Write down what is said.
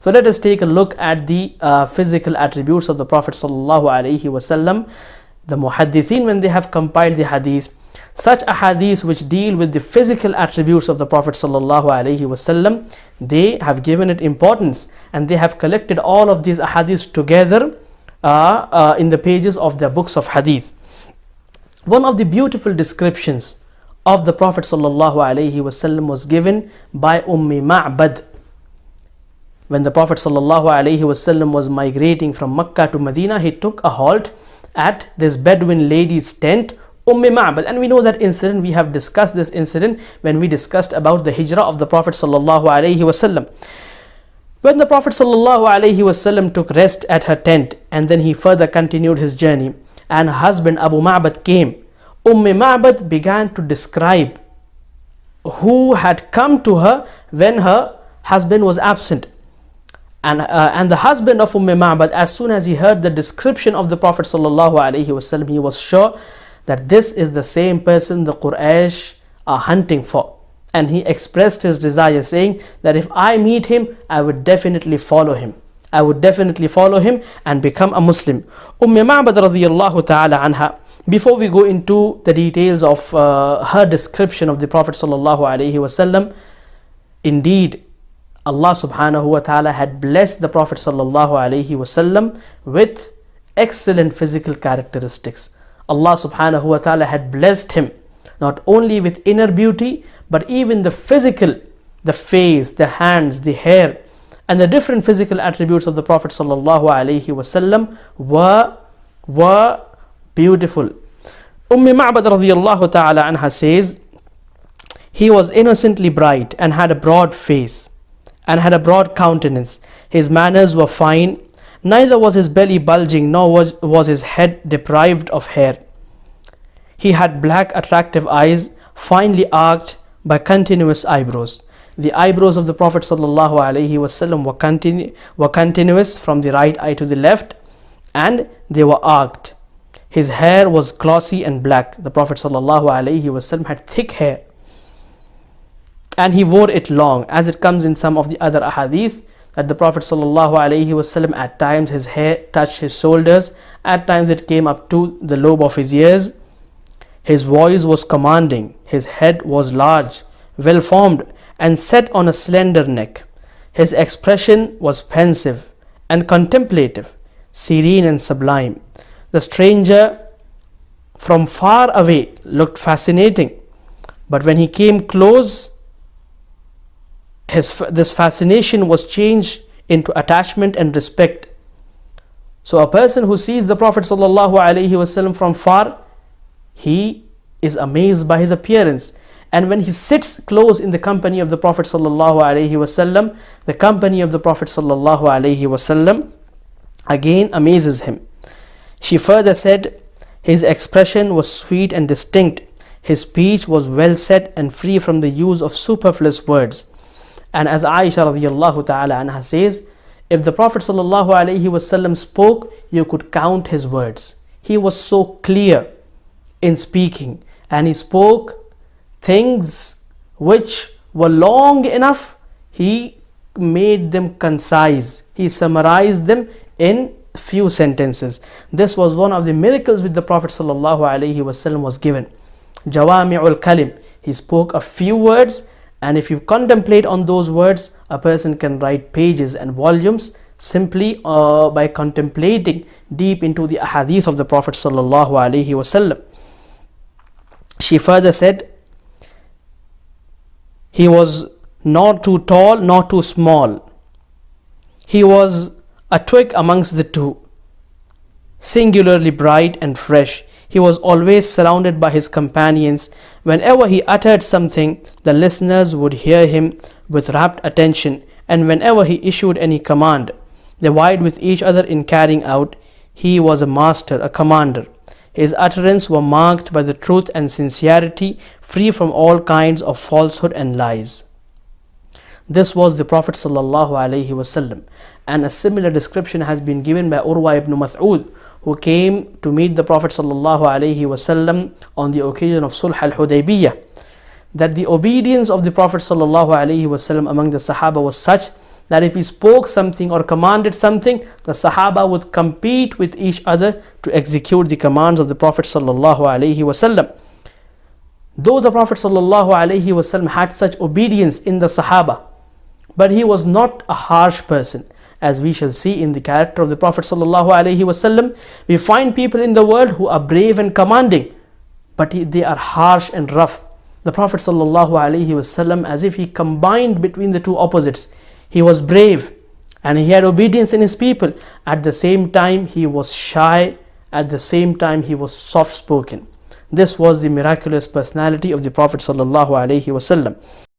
So let us take a look at the physical attributes of the Prophet ﷺ. The muhaddithin, when they have compiled the hadith, such ahadith which deal with the physical attributes of the Prophet ﷺ, they have given it importance, and they have collected all of these ahadith together in the pages of their books of hadith. One of the beautiful descriptions of the Prophet ﷺ was given by Ma'bad. When the Prophet ﷺ was migrating from Mecca to Medina, he took a halt at this Bedouin lady's tent, Ma'bad. And we know that incident. We have discussed this incident when we discussed about the hijrah of the Prophet ﷺ. When the Prophet ﷺ took rest at her tent, and then he further continued his journey, and her husband Abu Ma'bad came, Ma'bad began to describe who had come to her when her husband was absent. And the husband of Ma'bad, as soon as he heard the description of the Prophet ﷺ, he was sure that this is the same person the Quraysh are hunting for. And he expressed his desire, saying that if I meet him, I would definitely follow him. I would definitely follow him and become a Muslim. Ma'bad radiyallahu ta'ala anha, before we go into the details of her description of the Prophet ﷺ, indeed, Allah subhanahu wa ta'ala had blessed the Prophet ﷺ with excellent physical characteristics. Allah subhanahu wa ta'ala had blessed him not only with inner beauty, but even the physical, the face, the hands, the hair, and the different physical attributes of the Prophet ﷺ were beautiful. Ma'bad radiyallahu ta'ala anha says, he was innocently bright and had a broad face and had a broad countenance. His manners were fine, neither was his belly bulging, nor was his head deprived of hair. He had black attractive eyes, finely arched by continuous eyebrows. The eyebrows of the Prophet ﷺ were continuous from the right eye to the left, and they were arched. His hair was glossy and black. The Prophet ﷺ had thick hair, and he wore it long, as it comes in some of the other ahadith that the Prophet ﷺ, at times his hair touched his shoulders, at times it came up to the lobe of his ears. His voice was commanding, his head was large, well formed, and set on a slender neck. His expression was pensive and contemplative, serene and sublime. The stranger from far away looked fascinating, but when he came close, this fascination was changed into attachment and respect. So a person who sees the Prophet ﷺ from far, he is amazed by his appearance. And when he sits close in the company of the Prophet ﷺ, the company of the Prophet ﷺ again amazes him. She further said, his expression was sweet and distinct. His speech was well set and free from the use of superfluous words. And as Aisha radiyallahu ta'ala anha says, if the Prophet ﷺ spoke, you could count his words. He was so clear in speaking, and he spoke things which were long enough. He made them concise. He summarized them in few sentences. This was one of the miracles which the Prophet ﷺ was given. Jawami'ul Kalim. He spoke a few words, and if you contemplate on those words, a person can write pages and volumes simply by contemplating deep into the ahadith of the Prophet ﷺ. She further said, he was not too tall nor too small. He was a twig amongst the two, singularly bright and fresh. He was always surrounded by his companions. Whenever he uttered something, the listeners would hear him with rapt attention, and whenever he issued any command, they vied with each other in carrying out. He was a master, a commander. His utterance were marked by the truth and sincerity, free from all kinds of falsehood and lies. This was the Prophet ﷺ. And a similar description has been given by Urwa ibn Mas'ud, who came to meet the Prophet ﷺ on the occasion of Sulh al-Hudaybiyah, that the obedience of the Prophet ﷺ among the Sahaba was such that if he spoke something or commanded something, the Sahaba would compete with each other to execute the commands of the Prophet ﷺ. Though the Prophet ﷺ had such obedience in the Sahaba, but he was not a harsh person. As we shall see in the character of the Prophet ﷺ, we find people in the world who are brave and commanding, but they are harsh and rough. The Prophet ﷺ, as if he combined between the two opposites. He was brave and he had obedience in his people. At the same time, he was shy. At the same time, he was soft-spoken. This was the miraculous personality of the Prophet ﷺ.